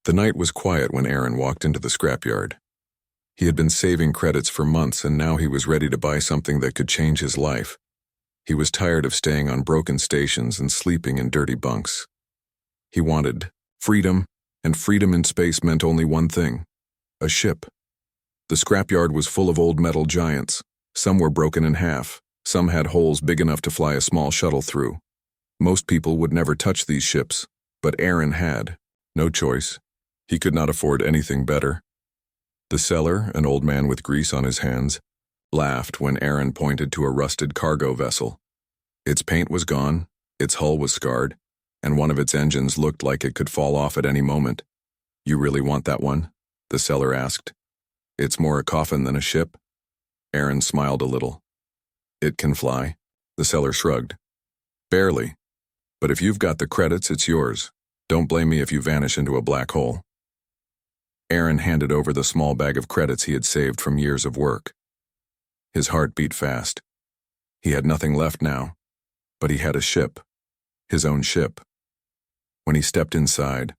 The night was quiet when Aaron walked into the scrapyard. He had been saving credits for months, and now he was ready to buy something that could change his life. He was tired of staying on broken stations and sleeping in dirty bunks. He wanted freedom, and freedom in space meant only one thing: a ship. The scrapyard was full of old metal giants. Some were broken in half. Some had holes big enough to fly a small shuttle through. Most people would never touch these ships, but Aaron had. No choice. He could not afford anything better. The seller, an old man with grease on his hands, laughed when Aaron pointed to a rusted cargo vessel. Its paint was gone, its hull was scarred, and one of its engines looked like it could fall off at any moment. "You really want that one?" the seller asked. "It's more a coffin than a ship." Aaron smiled a little. "It can fly," the seller shrugged. "Barely. But if you've got the credits, it's yours. Don't blame me if you vanish into a black hole." Aaron handed over the small bag of credits he had saved from years of work. His heart beat fast. He had nothing left now, but he had a ship, his own ship. When he stepped inside,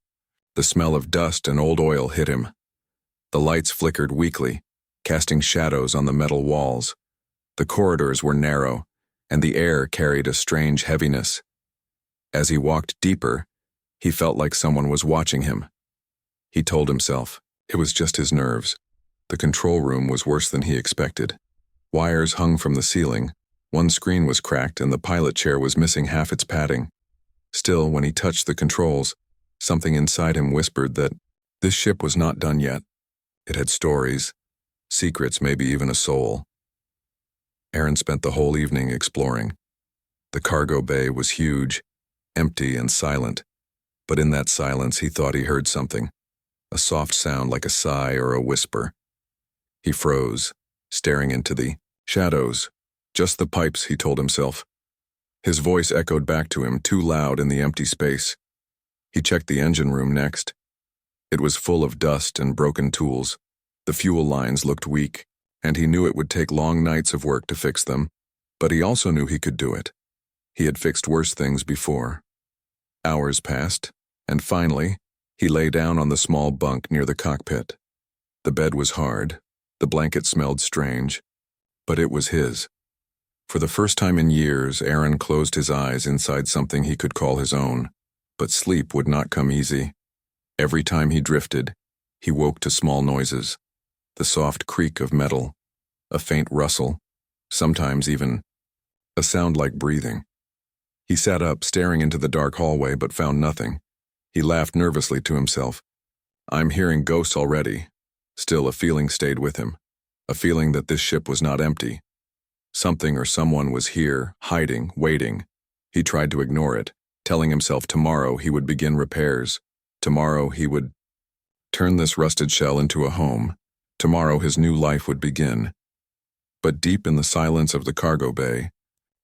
the smell of dust and old oil hit him. The lights flickered weakly, casting shadows on the metal walls. The corridors were narrow, and the air carried a strange heaviness. As he walked deeper, he felt like someone was watching him. He told himself it was just his nerves. The control room was worse than he expected. Wires hung from the ceiling, one screen was cracked, and the pilot chair was missing half its padding. Still, when he touched the controls, something inside him whispered that this ship was not done yet. It had stories, secrets, maybe even a soul. Aaron spent the whole evening exploring. The cargo bay was huge, empty and silent, but in that silence he thought he heard something, a soft sound like a sigh or a whisper. He froze, staring into the shadows. Just the pipes, he told himself. His voice echoed back to him, too loud in the empty space. He checked the engine room next. It was full of dust and broken tools. The fuel lines looked weak, and he knew it would take long nights of work to fix them, but he also knew he could do it. He had fixed worse things before. Hours passed, and finally, he lay down on the small bunk near the cockpit. The bed was hard, the blanket smelled strange, but it was his. For the first time in years, Aaron closed his eyes inside something he could call his own, but sleep would not come easy. Every time he drifted, he woke to small noises, the soft creak of metal, a faint rustle, sometimes even a sound like breathing. He sat up, staring into the dark hallway, but found nothing. He laughed nervously to himself. "I'm hearing ghosts already." Still, a feeling stayed with him, a feeling that this ship was not empty. Something or someone was here, hiding, waiting. He tried to ignore it, telling himself tomorrow he would begin repairs. Tomorrow he would turn this rusted shell into a home. Tomorrow his new life would begin. But deep in the silence of the cargo bay,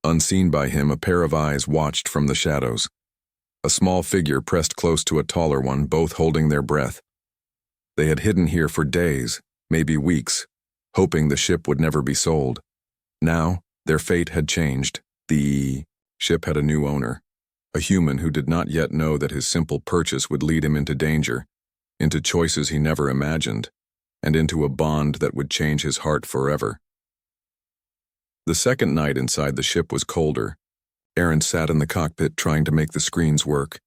unseen by him, a pair of eyes watched from the shadows. A small figure pressed close to a taller one, both holding their breath. They had hidden here for days, maybe weeks, hoping the ship would never be sold. Now, their fate had changed. The ship had a new owner, a human who did not yet know that his simple purchase would lead him into danger, into choices he never imagined, and into a bond that would change his heart forever. The second night inside the ship was colder. Aaron sat in the cockpit trying to make the screens work.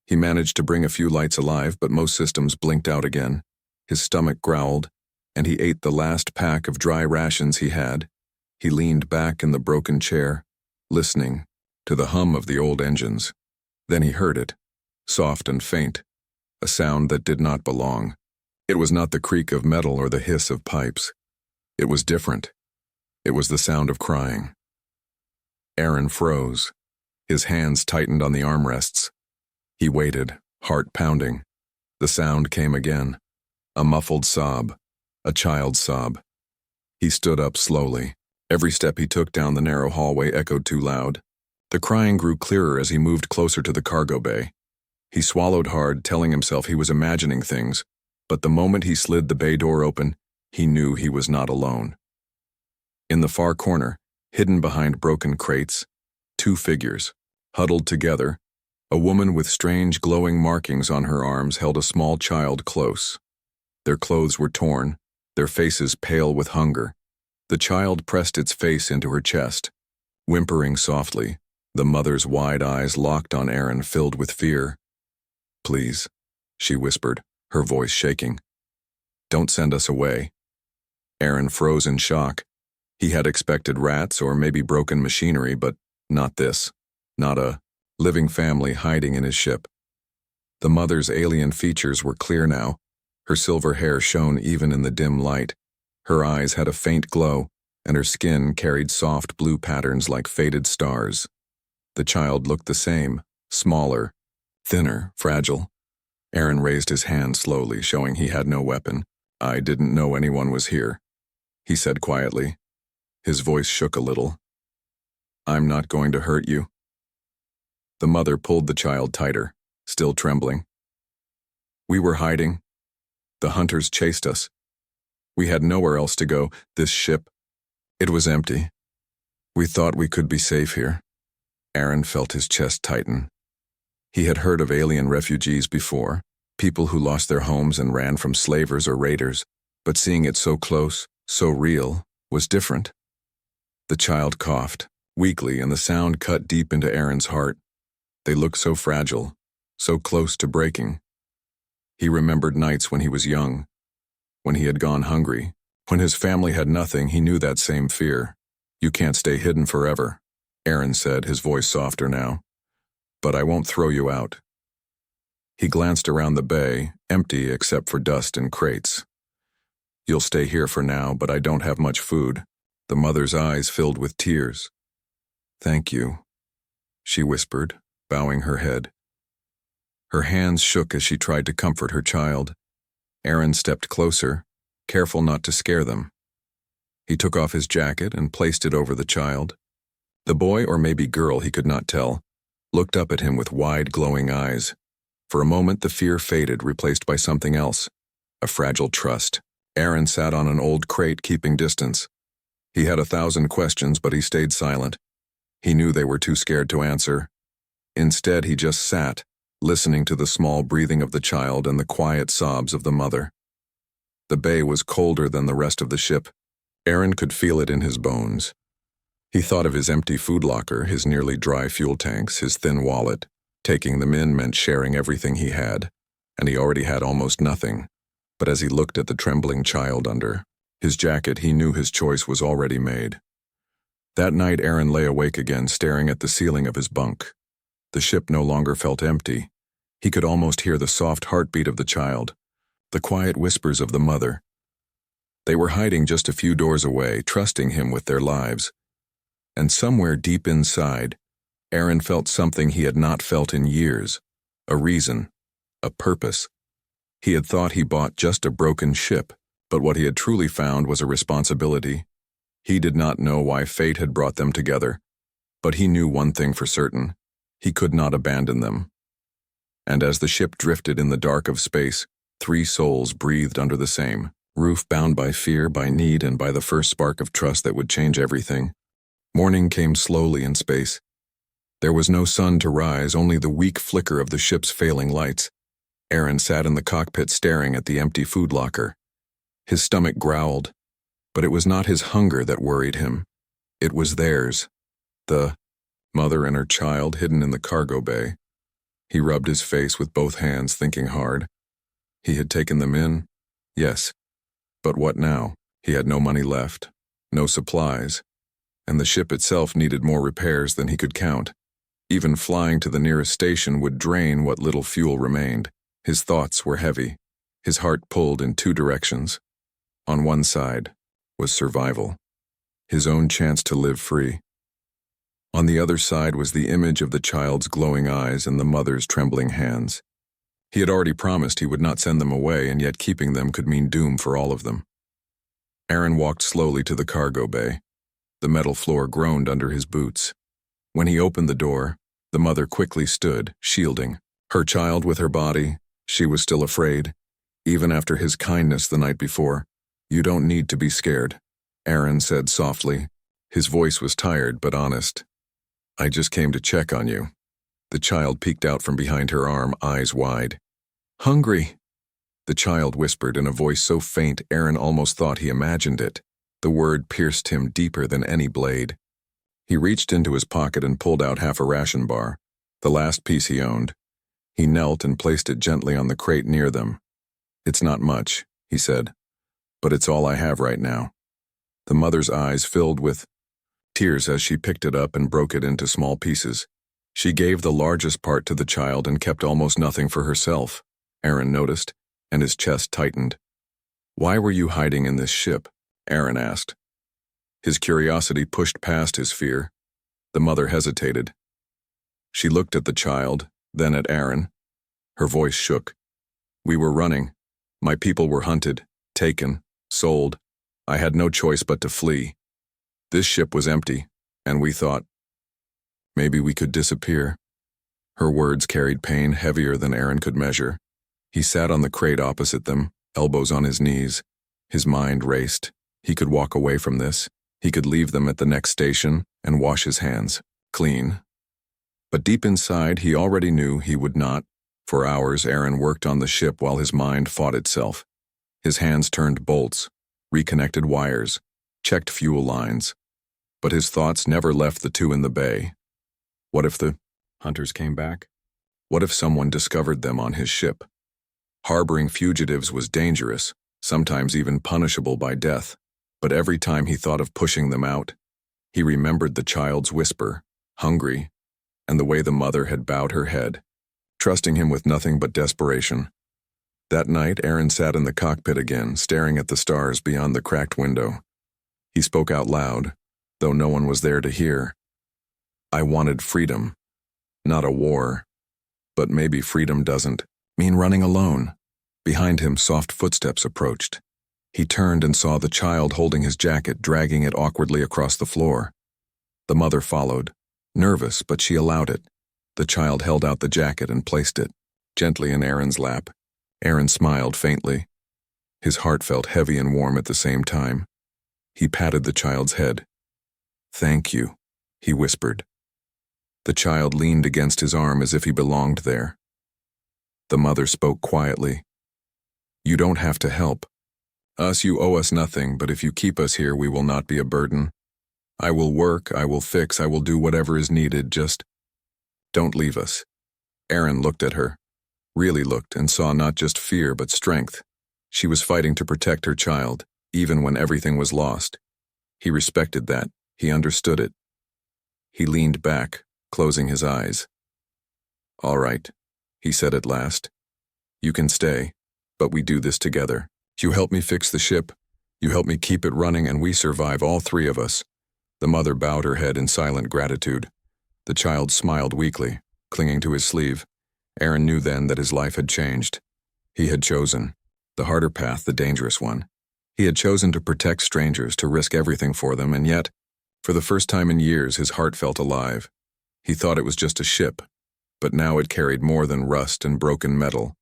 He managed to bring a few lights alive, but most systems blinked out again. His stomach growled, and he ate the last pack of dry rations he had. He leaned back in the broken chair, listening to the hum of the old engines. Then he heard it, soft and faint, a sound that did not belong. It was not the creak of metal or the hiss of pipes. It was different. It was the sound of crying. Aaron froze. His hands tightened on the armrests. He waited, heart pounding. The sound came again, a muffled sob, a child's sob. He stood up slowly. Every step he took down the narrow hallway echoed too loud. The crying grew clearer as he moved closer to the cargo bay. He swallowed hard, telling himself he was imagining things, but the moment he slid the bay door open, he knew he was not alone. In the far corner, hidden behind broken crates, two figures, huddled together, A woman with strange glowing markings on her arms held a small child close. Their clothes were torn, their faces pale with hunger. The child pressed its face into her chest. Whimpering softly, the mother's wide eyes locked on Aaron, filled with fear. "Please," she whispered, her voice shaking. "Don't send us away." Aaron froze in shock. He had expected rats or maybe broken machinery, but not this. Not a living family hiding in his ship. The mother's alien features were clear now. Her silver hair shone even in the dim light. Her eyes had a faint glow, and her skin carried soft blue patterns like faded stars. The child looked the same, smaller, thinner, fragile. Aaron raised his hand slowly, showing he had no weapon. "I didn't know anyone was here," he said quietly. His voice shook a little. "I'm not going to hurt you." The mother pulled the child tighter, still trembling. "We were hiding. The hunters chased us. We had nowhere else to go. This ship, it was empty. We thought we could be safe here." Aaron felt his chest tighten. He had heard of alien refugees before, people who lost their homes and ran from slavers or raiders, but seeing it so close, so real, was different. The child coughed, weakly, and the sound cut deep into Aaron's heart. They looked so fragile, so close to breaking. He remembered nights when he was young, when he had gone hungry, when his family had nothing. He knew that same fear. "You can't stay hidden forever," Aaron said, his voice softer now. "But I won't throw you out." He glanced around the bay, empty except for dust and crates. "You'll stay here for now, but I don't have much food." The mother's eyes filled with tears. "Thank you," she whispered, bowing her head. Her hands shook as she tried to comfort her child. Aaron stepped closer, careful not to scare them. He took off his jacket and placed it over the child. The boy, or maybe girl, he could not tell, looked up at him with wide, glowing eyes. For a moment the fear faded, replaced by something else, a fragile trust. Aaron sat on an old crate, keeping distance. He had 1,000 questions, but he stayed silent. He knew they were too scared to answer. Instead, he just sat, listening to the small breathing of the child and the quiet sobs of the mother. The bay was colder than the rest of the ship. Aaron could feel it in his bones. He thought of his empty food locker, his nearly dry fuel tanks, his thin wallet. Taking them in meant sharing everything he had, and he already had almost nothing. But as he looked at the trembling child under his jacket, he knew his choice was already made. That night, Aaron lay awake again, staring at the ceiling of his bunk. The ship no longer felt empty. He could almost hear the soft heartbeat of the child, the quiet whispers of the mother. They were hiding just a few doors away, trusting him with their lives. And somewhere deep inside, Aaron felt something he had not felt in years, a reason, a purpose. He had thought he bought just a broken ship, but what he had truly found was a responsibility. He did not know why fate had brought them together, but he knew one thing for certain: he could not abandon them. And as the ship drifted in the dark of space, 3 souls breathed under the same roof, bound by fear, by need, and by the first spark of trust that would change everything. Morning came slowly in space. There was no sun to rise, only the weak flicker of the ship's failing lights. Aaron sat in the cockpit staring at the empty food locker. His stomach growled, but it was not his hunger that worried him. It was theirs. The mother and her child hidden in the cargo bay. He rubbed his face with both hands, thinking hard. He had taken them in, yes. But what now? He had no money left, no supplies, and the ship itself needed more repairs than he could count. Even flying to the nearest station would drain what little fuel remained. His thoughts were heavy. His heart pulled in 2 directions. On one side was survival, his own chance to live free. On the other side was the image of the child's glowing eyes and the mother's trembling hands. He had already promised he would not send them away, and yet keeping them could mean doom for all of them. Aaron walked slowly to the cargo bay. The metal floor groaned under his boots. When he opened the door, the mother quickly stood, shielding her child with her body. She was still afraid, even after his kindness the night before. "You don't need to be scared," Aaron said softly. His voice was tired but honest. "I just came to check on you." The child peeked out from behind her arm, eyes wide. "Hungry," the child whispered in a voice so faint Aaron almost thought he imagined it. The word pierced him deeper than any blade. He reached into his pocket and pulled out half a ration bar, the last piece he owned. He knelt and placed it gently on the crate near them. "It's not much," he said, "but it's all I have right now." The mother's eyes filled with tears as she picked it up and broke it into small pieces. She gave the largest part to the child and kept almost nothing for herself, Aaron noticed, and his chest tightened. "Why were you hiding in this ship?" Aaron asked. His curiosity pushed past his fear. The mother hesitated. She looked at the child, then at Aaron. Her voice shook. "We were running. My people were hunted, taken, sold. I had no choice but to flee. This ship was empty, and we thought, maybe we could disappear." Her words carried pain heavier than Aaron could measure. He sat on the crate opposite them, elbows on his knees. His mind raced. He could walk away from this. He could leave them at the next station and wash his hands, clean. But deep inside, he already knew he would not. For hours, Aaron worked on the ship while his mind fought itself. His hands turned bolts, reconnected wires, checked fuel lines. But his thoughts never left the two in the bay. What if the hunters came back? What if someone discovered them on his ship? Harboring fugitives was dangerous, sometimes even punishable by death. But every time he thought of pushing them out, he remembered the child's whisper, "Hungry," and the way the mother had bowed her head, trusting him with nothing but desperation. That night, Aaron sat in the cockpit again, staring at the stars beyond the cracked window. He spoke out loud, though no one was there to hear. "I wanted freedom, not a war. But maybe freedom doesn't mean running alone." Behind him, soft footsteps approached. He turned and saw the child holding his jacket, dragging it awkwardly across the floor. The mother followed, nervous, but she allowed it. The child held out the jacket and placed it gently in Aaron's lap. Aaron smiled faintly. His heart felt heavy and warm at the same time. He patted the child's head. "Thank you," he whispered. The child leaned against his arm as if he belonged there. The mother spoke quietly. "You don't have to help. You owe us nothing, but if you keep us here, we will not be a burden. I will work, I will fix, I will do whatever is needed, just don't leave us." Aaron looked at her, really looked, and saw not just fear but strength. She was fighting to protect her child, even when everything was lost. He respected that. He understood it. He leaned back, closing his eyes. "All right," he said at last. "You can stay, but we do this together. You help me fix the ship, you help me keep it running, and we survive, all three of us." The mother bowed her head in silent gratitude. The child smiled weakly, clinging to his sleeve. Aaron knew then that his life had changed. He had chosen the harder path, the dangerous one. He had chosen to protect strangers, to risk everything for them, and yet, for the first time in years, his heart felt alive. He thought it was just a ship, but now it carried more than rust and broken metal.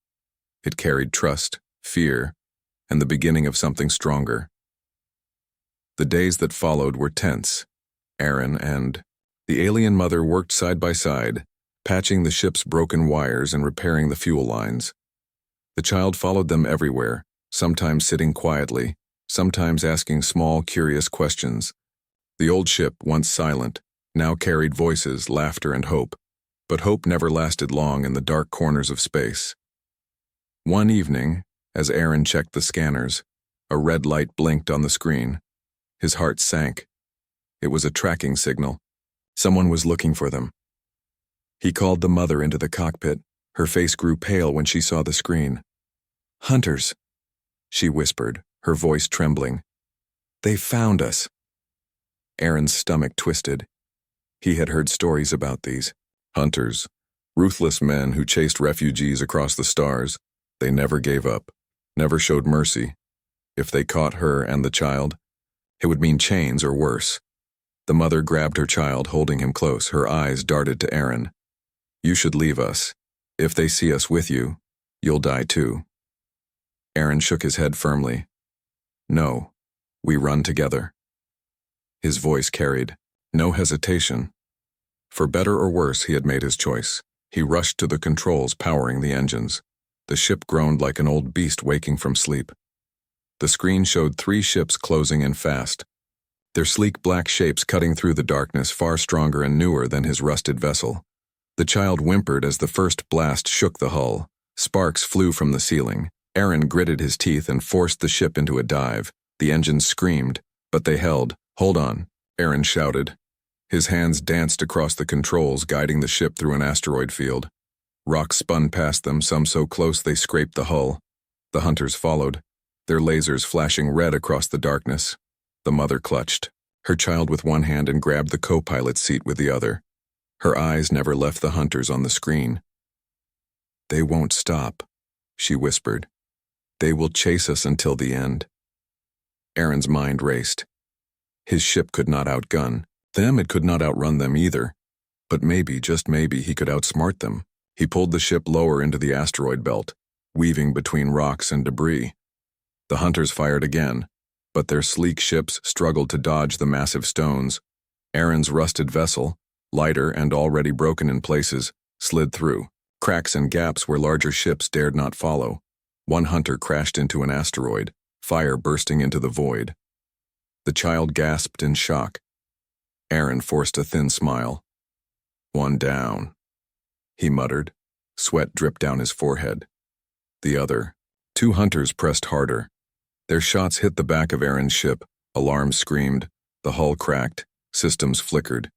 It carried trust, fear, and the beginning of something stronger. The days that followed were tense. Aaron and the alien mother worked side by side, patching the ship's broken wires and repairing the fuel lines. The child followed them everywhere, sometimes sitting quietly, sometimes asking small, curious questions. The old ship, once silent, now carried voices, laughter, and hope. But hope never lasted long in the dark corners of space. One evening, as Aaron checked the scanners, a red light blinked on the screen. His heart sank. It was a tracking signal. Someone was looking for them. He called the mother into the cockpit. Her face grew pale when she saw the screen. "Hunters," she whispered, her voice trembling. "They found us." Aaron's stomach twisted. He had heard stories about these hunters, ruthless men who chased refugees across the stars. They never gave up, never showed mercy. If they caught her and the child, it would mean chains or worse. The mother grabbed her child, holding him close. Her eyes darted to Aaron. "You should leave us. If they see us with you, you'll die too." Aaron shook his head firmly. "No, we run together." His voice carried no hesitation. For better or worse, he had made his choice. He rushed to the controls, powering the engines. The ship groaned like an old beast waking from sleep. The screen showed 3 ships closing in fast, their sleek black shapes cutting through the darkness, far stronger and newer than his rusted vessel. The child whimpered as the first blast shook the hull. Sparks flew from the ceiling. Aaron gritted his teeth and forced the ship into a dive. The engines screamed, but they held. "Hold on," Aaron shouted. His hands danced across the controls, guiding the ship through an asteroid field. Rocks spun past them, some so close they scraped the hull. The hunters followed, their lasers flashing red across the darkness. The mother clutched her child with one hand and grabbed the co-pilot seat with the other. Her eyes never left the hunters on the screen. "They won't stop," she whispered. "They will chase us until the end." Aaron's mind raced. His ship could not outgun them, it could not outrun them either. But maybe, just maybe, he could outsmart them. He pulled the ship lower into the asteroid belt, weaving between rocks and debris. The hunters fired again, but their sleek ships struggled to dodge the massive stones. Aaron's rusted vessel, lighter and already broken in places, slid through cracks and gaps where larger ships dared not follow. One hunter crashed into an asteroid, fire bursting into the void. The child gasped in shock. Aaron forced a thin smile. "One down," he muttered. Sweat dripped down his forehead. The other, 2 hunters pressed harder. Their shots hit the back of Aaron's ship. Alarms screamed. The hull cracked. Systems flickered.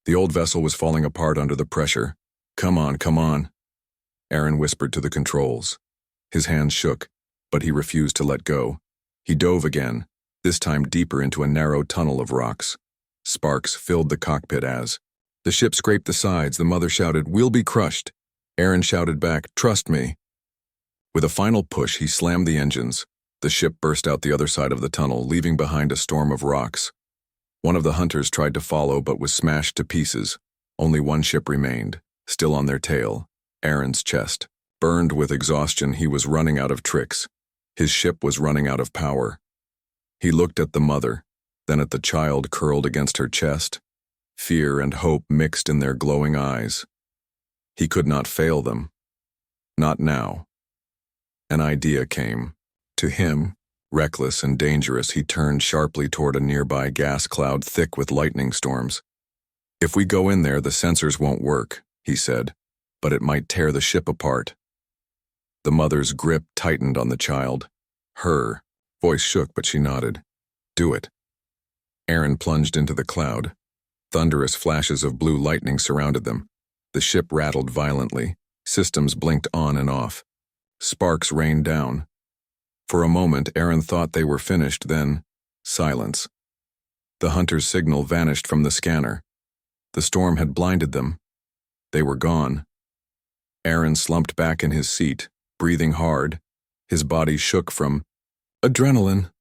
The old vessel was falling apart under the pressure. Come on," Aaron whispered to the controls. His hands shook, but he refused to let go. He dove again, this time deeper into a narrow tunnel of rocks. Sparks filled the cockpit as the ship scraped the sides. The mother shouted, "We'll be crushed." Aaron shouted back, "Trust me." With a final push, he slammed the engines. The ship burst out the other side of the tunnel, leaving behind a storm of rocks. One of the hunters tried to follow but was smashed to pieces. Only one ship remained, still on their tail, Aaron's chest. Burned with exhaustion, he was running out of tricks. His ship was running out of power. He looked at the mother, then at the child curled against her chest. Fear and hope mixed in their glowing eyes. He could not fail them. Not now. An idea came. To him, reckless and dangerous, he turned sharply toward a nearby gas cloud thick with lightning storms. "If we go in there, the sensors won't work," he said, "but it might tear the ship apart." The mother's grip tightened on the child. Her voice shook, but she nodded. "Do it." Aaron plunged into the cloud. Thunderous flashes of blue lightning surrounded them. The ship rattled violently. Systems blinked on and off. Sparks rained down. For a moment, Aaron thought they were finished, then silence. The hunter's signal vanished from the scanner. The storm had blinded them. They were gone. Aaron slumped back in his seat, breathing hard. His body shook from adrenaline.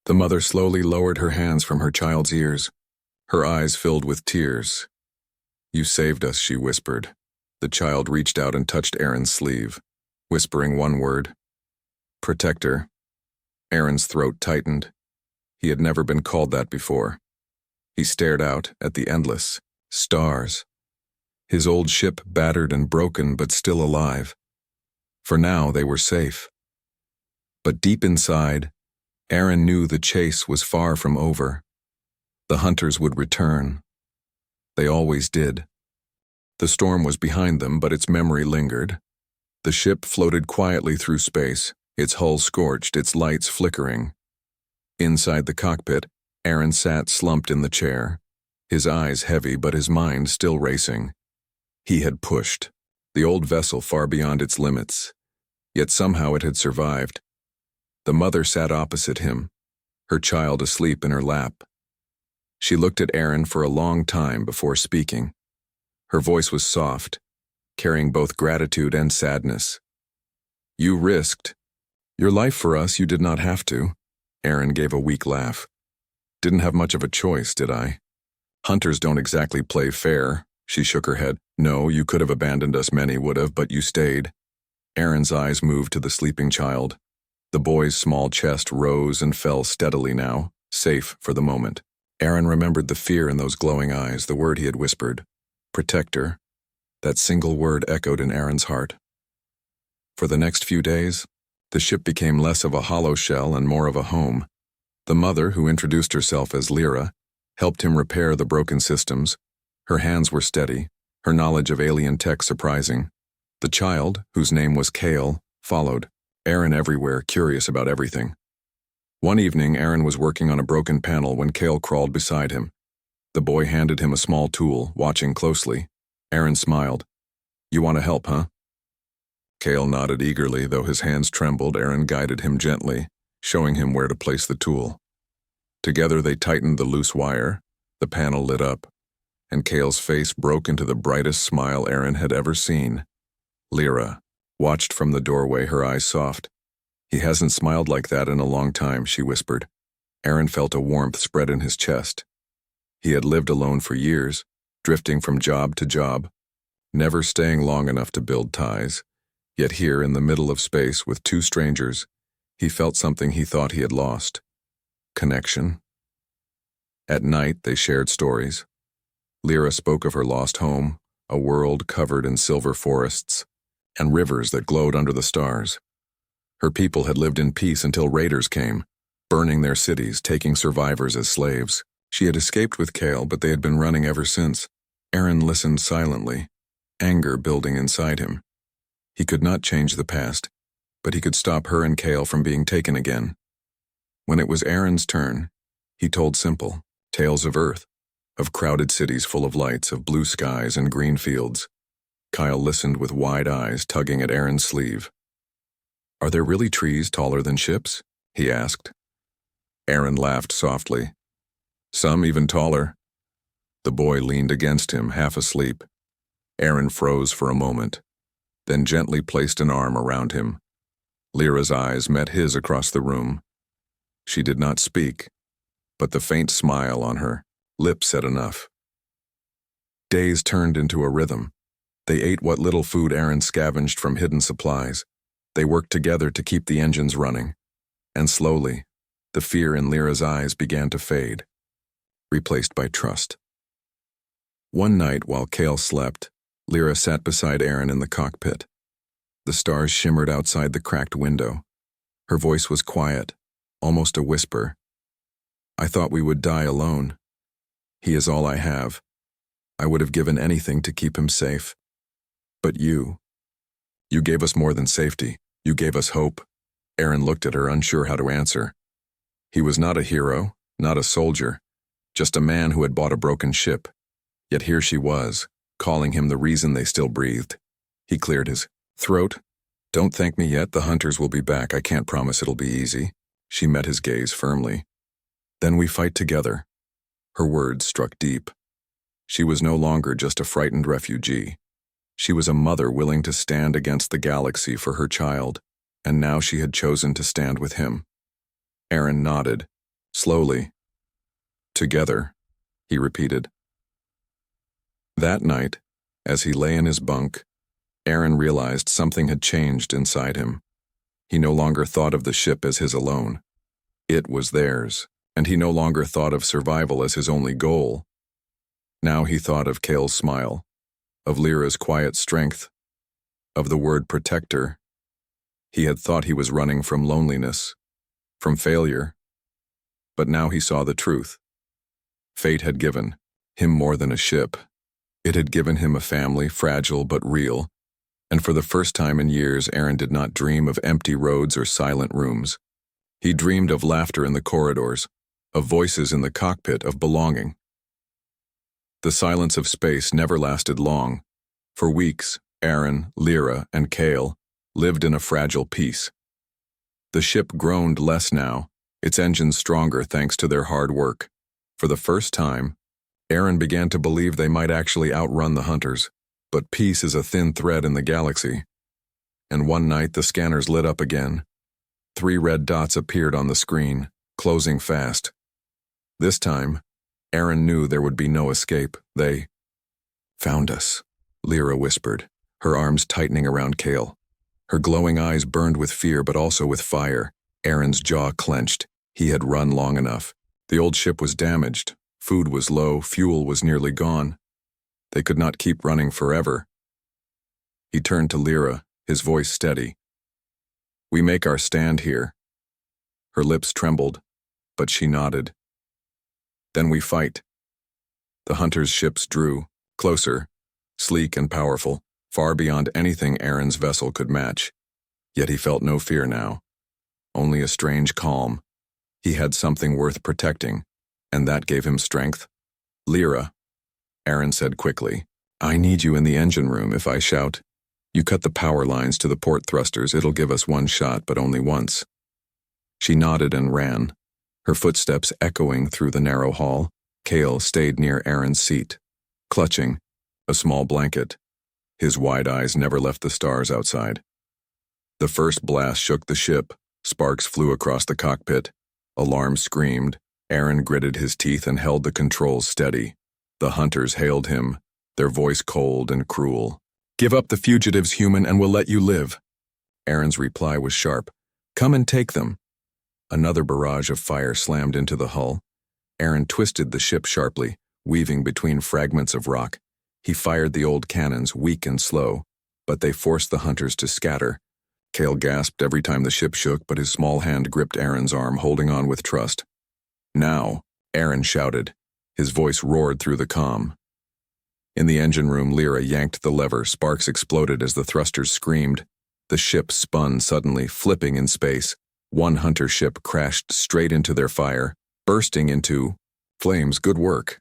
The mother slowly lowered her hands from her child's ears. Her eyes filled with tears. "You saved us," she whispered. The child reached out and touched Aaron's sleeve, whispering one word. "Protector." Aaron's throat tightened. He had never been called that before. He stared out at the endless stars. His old ship battered and broken, but still alive. For now, they were safe. But deep inside, Aaron knew the chase was far from over. The hunters would return. They always did. The storm was behind them, but its memory lingered. The ship floated quietly through space, its hull scorched, its lights flickering. Inside the cockpit, Aaron sat slumped in the chair, his eyes heavy but his mind still racing. He had pushed the old vessel far beyond its limits, yet somehow it had survived. The mother sat opposite him, her child asleep in her lap. She looked at Aaron for a long time before speaking. Her voice was soft, carrying both gratitude and sadness. "You risked your life for us. You did not have to." Aaron gave a weak laugh. "Didn't have much of a choice, did I? Hunters don't exactly play fair." She shook her head. "No, you could have abandoned us, many would have, but you stayed." Aaron's eyes moved to the sleeping child. The boy's small chest rose and fell steadily now, safe for the moment. Aaron remembered the fear in those glowing eyes, the word he had whispered. Protector. That single word echoed in Aaron's heart. For the next few days, the ship became less of a hollow shell and more of a home. The mother, who introduced herself as Lyra, helped him repair the broken systems. Her hands were steady, her knowledge of alien tech surprising. The child, whose name was Kale, followed, Aaron everywhere, curious about everything. One evening, Aaron was working on a broken panel when Kale crawled beside him. The boy handed him a small tool, watching closely. Aaron smiled. "You want to help, huh?" Kale nodded eagerly, though his hands trembled. Aaron guided him gently, showing him where to place the tool. Together they tightened the loose wire. The panel lit up, and Kale's face broke into the brightest smile Aaron had ever seen. Lyra watched from the doorway, her eyes soft. "He hasn't smiled like that in a long time," she whispered. Aaron felt a warmth spread in his chest. He had lived alone for years, drifting from job to job, never staying long enough to build ties. Yet here, in the middle of space with two strangers, he felt something he thought he had lost. Connection. At night, they shared stories. Lyra spoke of her lost home, a world covered in silver forests, and rivers that glowed under the stars. Her people had lived in peace until raiders came, burning their cities, taking survivors as slaves. She had escaped with Kale, but they had been running ever since. Aaron listened silently, anger building inside him. He could not change the past, but he could stop her and Kale from being taken again. When it was Aaron's turn, he told simple tales of Earth, of crowded cities full of lights, of blue skies and green fields. Kyle listened with wide eyes, tugging at Aaron's sleeve. "Are there really trees taller than ships?" he asked. Aaron laughed softly. "Some even taller." The boy leaned against him, half asleep. Aaron froze for a moment, then gently placed an arm around him. Lyra's eyes met his across the room. She did not speak, but the faint smile on her lips said enough. Days turned into a rhythm. They ate what little food Aaron scavenged from hidden supplies. They worked together to keep the engines running. And slowly, the fear in Lyra's eyes began to fade, replaced by trust. One night, while Kale slept, Lyra sat beside Aaron in the cockpit. The stars shimmered outside the cracked window. Her voice was quiet, almost a whisper. "I thought we would die alone. He is all I have. I would have given anything to keep him safe. But you gave us more than safety. You gave us hope." Aaron looked at her, unsure how to answer. He was not a hero, not a soldier, just a man who had bought a broken ship. Yet here she was, calling him the reason they still breathed. He cleared his throat. "Don't thank me yet. The hunters will be back. I can't promise it'll be easy." She met his gaze firmly. "Then we fight together." Her words struck deep. She was no longer just a frightened refugee. She was a mother willing to stand against the galaxy for her child, and now she had chosen to stand with him. Aaron nodded, slowly. "Together," he repeated. That night, as he lay in his bunk, Aaron realized something had changed inside him. He no longer thought of the ship as his alone. It was theirs, and he no longer thought of survival as his only goal. Now he thought of Kale's smile, of Lyra's quiet strength, of the word protector. He had thought he was running from loneliness, from failure, but now he saw the truth. Fate had given him more than a ship. It had given him a family, fragile but real, and for the first time in years, Aaron did not dream of empty roads or silent rooms. He dreamed of laughter in the corridors, of voices in the cockpit, of belonging. The silence of space never lasted long. For weeks, Aaron, Lyra, and Kale lived in a fragile peace. The ship groaned less now, its engines stronger thanks to their hard work. For the first time, Aaron began to believe they might actually outrun the hunters, but peace is a thin thread in the galaxy. And one night the scanners lit up again. 3 red dots appeared on the screen, closing fast. This time, Aaron knew there would be no escape. "They found us," Lyra whispered, her arms tightening around Kale. Her glowing eyes burned with fear but also with fire. Aaron's jaw clenched. He had run long enough. The old ship was damaged. Food was low, fuel was nearly gone. They could not keep running forever. He turned to Lyra, his voice steady. "We make our stand here." Her lips trembled, but she nodded. "Then we fight." The hunters' ships drew, closer, sleek and powerful, far beyond anything Aaron's vessel could match. Yet he felt no fear now, only a strange calm. He had something worth protecting, and that gave him strength. "Lyra," Aaron said quickly, "I need you in the engine room if I shout. You cut the power lines to the port thrusters. It'll give us one shot, but only once." She nodded and ran, her footsteps echoing through the narrow hall. Cale stayed near Aaron's seat, clutching a small blanket. His wide eyes never left the stars outside. The first blast shook the ship. Sparks flew across the cockpit. Alarm screamed. Aaron gritted his teeth and held the controls steady. The hunters hailed him, their voice cold and cruel. "Give up the fugitives, human, and we'll let you live." Aaron's reply was sharp. "Come and take them." Another barrage of fire slammed into the hull. Aaron twisted the ship sharply, weaving between fragments of rock. He fired the old cannons, weak and slow, but they forced the hunters to scatter. Cale gasped every time the ship shook, but his small hand gripped Aaron's arm, holding on with trust. "Now," Aaron shouted. His voice roared through the comm. In the engine room, Lyra yanked the lever. Sparks exploded as the thrusters screamed. The ship spun suddenly, flipping in space. One hunter ship crashed straight into their fire, bursting into flames. "Good work,"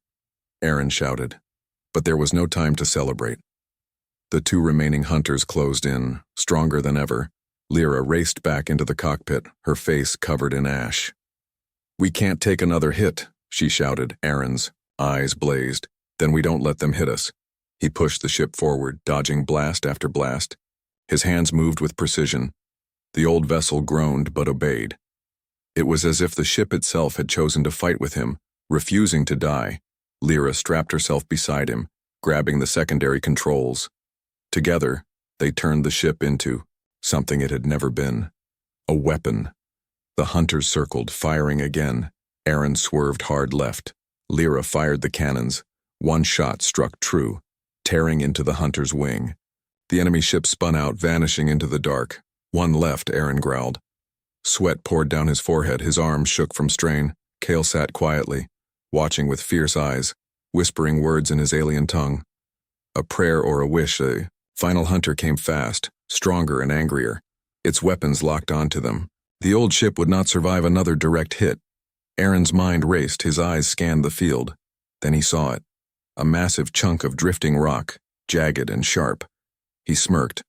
Aaron shouted. But there was no time to celebrate. The two remaining hunters closed in, stronger than ever. Lyra raced back into the cockpit, her face covered in ash. "We can't take another hit," she shouted. Aaron's eyes blazed. "Then we don't let them hit us." He pushed the ship forward, dodging blast after blast. His hands moved with precision. The old vessel groaned but obeyed. It was as if the ship itself had chosen to fight with him, refusing to die. Lyra strapped herself beside him, grabbing the secondary controls. Together, they turned the ship into something it had never been. A weapon. The hunters circled, firing again. Aaron swerved hard left. Lyra fired the cannons. One shot struck true, tearing into the hunter's wing. The enemy ship spun out, vanishing into the dark. "One left," Aaron growled. Sweat poured down his forehead, his arms shook from strain. Cale sat quietly, watching with fierce eyes, whispering words in his alien tongue. A prayer or a wish. A final hunter came fast, stronger and angrier. Its weapons locked onto them. The old ship would not survive another direct hit. Aaron's mind raced, his eyes scanned the field. Then he saw it. A massive chunk of drifting rock, jagged and sharp. He smirked.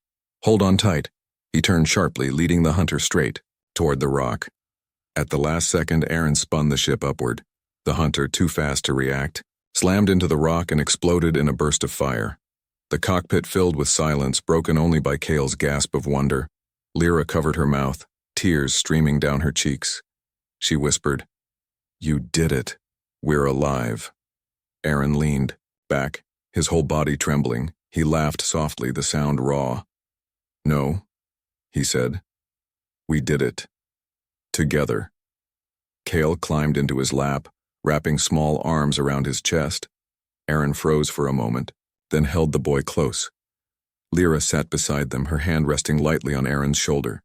"Hold on tight." He turned sharply, leading the hunter straight toward the rock. At the last second, Aaron spun the ship upward. The hunter, too fast to react, slammed into the rock and exploded in a burst of fire. The cockpit filled with silence, broken only by Cale's gasp of wonder. Lyra covered her mouth, tears streaming down her cheeks. She whispered, "You did it. We're alive." Aaron leaned back, his whole body trembling. He laughed softly, the sound raw. "No," he said. "We did it. Together." Cale climbed into his lap, wrapping small arms around his chest. Aaron froze for a moment, then held the boy close. Lyra sat beside them, her hand resting lightly on Aaron's shoulder.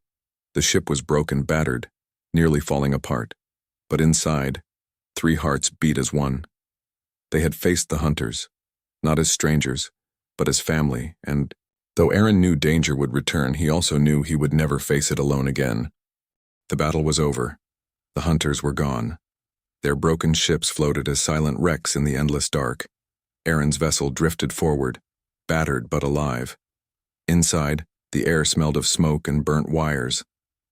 The ship was broken, battered, nearly falling apart. But inside, 3 hearts beat as one. They had faced the hunters, not as strangers, but as family, and though Aaron knew danger would return, he also knew he would never face it alone again. The battle was over. The hunters were gone. Their broken ships floated as silent wrecks in the endless dark. Aaron's vessel drifted forward, battered but alive. Inside, the air smelled of smoke and burnt wires,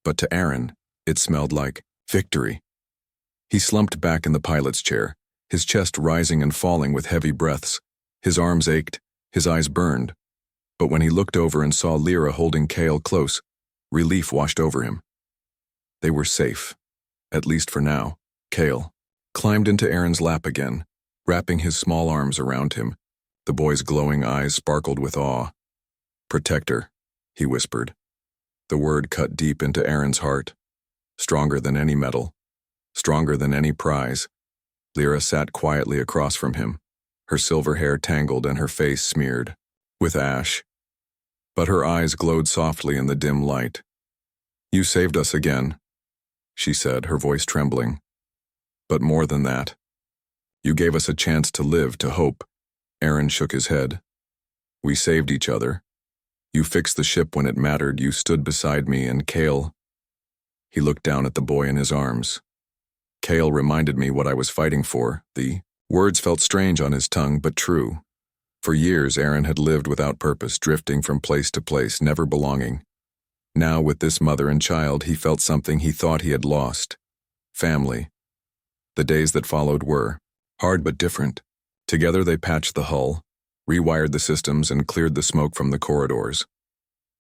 but to Aaron, it smelled like victory. He slumped back in the pilot's chair, his chest rising and falling with heavy breaths. His arms ached, his eyes burned. But when he looked over and saw Lyra holding Cale close, relief washed over him. They were safe, at least for now. Cale climbed into Aaron's lap again, wrapping his small arms around him. The boy's glowing eyes sparkled with awe. "Protector," he whispered. The word cut deep into Aaron's heart. Stronger than any medal, stronger than any prize. Lyra sat quietly across from him, her silver hair tangled and her face smeared with ash. but her eyes glowed softly in the dim light. "You saved us again," she said, her voice trembling. "But more than that. You gave us a chance to live, to hope." Aaron shook his head. "We saved each other. You fixed the ship when it mattered. You stood beside me, and Kale—" He looked down at the boy in his arms. "Kale reminded me what I was fighting for." The words felt strange on his tongue, but true. For years, Aaron had lived without purpose, drifting from place to place, never belonging. Now, with this mother and child, he felt something he thought he had lost. Family. The days that followed were hard but different. Together they patched the hull, rewired the systems, and cleared the smoke from the corridors.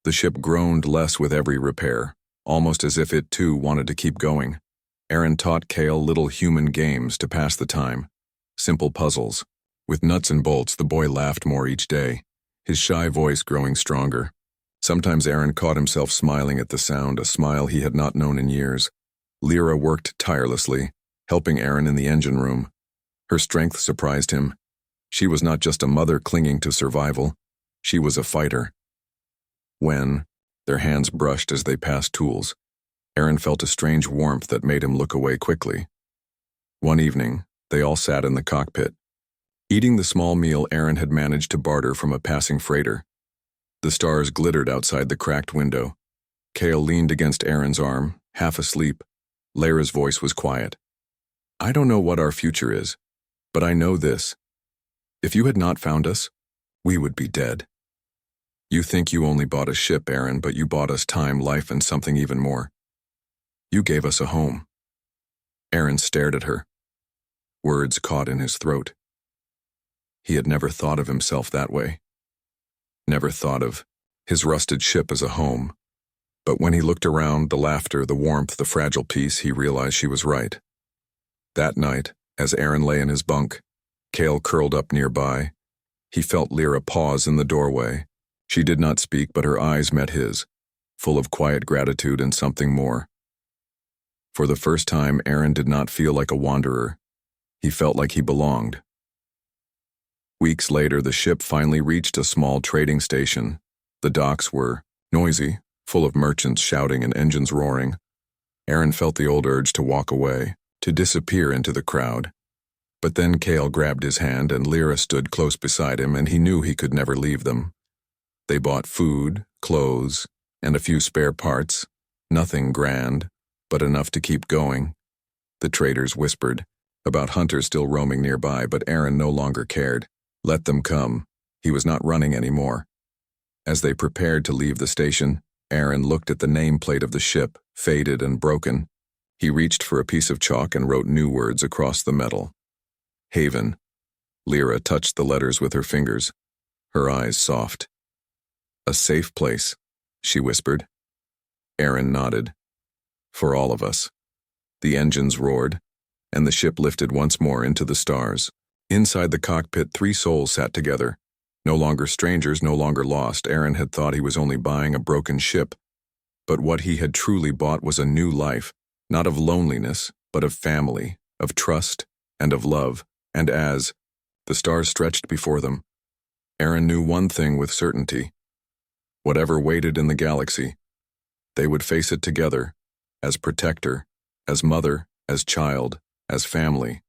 The ship groaned less with every repair, almost as if it too wanted to keep going. Aaron taught Kale little human games to pass the time, simple puzzles. With nuts and bolts, the boy laughed more each day, his shy voice growing stronger. Sometimes Aaron caught himself smiling at the sound, a smile he had not known in years. Lyra worked tirelessly, helping Aaron in the engine room. Her strength surprised him. She was not just a mother clinging to survival, she was a fighter. When their hands brushed as they passed tools, Aaron felt a strange warmth that made him look away quickly. One evening, they all sat in the cockpit, eating the small meal Aaron had managed to barter from a passing freighter. The stars glittered outside the cracked window. Kale leaned against Aaron's arm, half asleep. Lyra's voice was quiet. "I don't know what our future is, but I know this. If you had not found us, we would be dead. You think you only bought a ship, Aaron, but you bought us time, life, and something even more. You gave us a home." Aaron stared at her. Words caught in his throat. He had never thought of himself that way. Never thought of his rusted ship as a home. But when he looked around, the laughter, the warmth, the fragile peace, he realized she was right. That night, as Aaron lay in his bunk, Kale curled up nearby, he felt Lyra pause in the doorway. She did not speak, but her eyes met his, full of quiet gratitude and something more. For the first time, Aaron did not feel like a wanderer. He felt like he belonged. Weeks later, the ship finally reached a small trading station. The docks were noisy, full of merchants shouting and engines roaring. Aaron felt the old urge to walk away, to disappear into the crowd. But then Kale grabbed his hand and Lyra stood close beside him, and he knew he could never leave them. They bought food, clothes, and a few spare parts, nothing grand, but enough to keep going. The traders whispered about hunters still roaming nearby, but Aaron no longer cared. Let them come. He was not running anymore. As they prepared to leave the station, Aaron looked at the nameplate of the ship, faded and broken. He reached for a piece of chalk and wrote new words across the metal. Haven. Lyra touched the letters with her fingers, her eyes soft. "A safe place," she whispered. Aaron nodded. "For all of us." The engines roared, and the ship lifted once more into the stars. Inside the cockpit, three souls sat together. No longer strangers, no longer lost. Aaron had thought he was only buying a broken ship. But what he had truly bought was a new life, not of loneliness, but of family, of trust, and of love. And as the stars stretched before them, Aaron knew one thing with certainty. Whatever waited in the galaxy, they would face it together, as protector, as mother, as child, as family.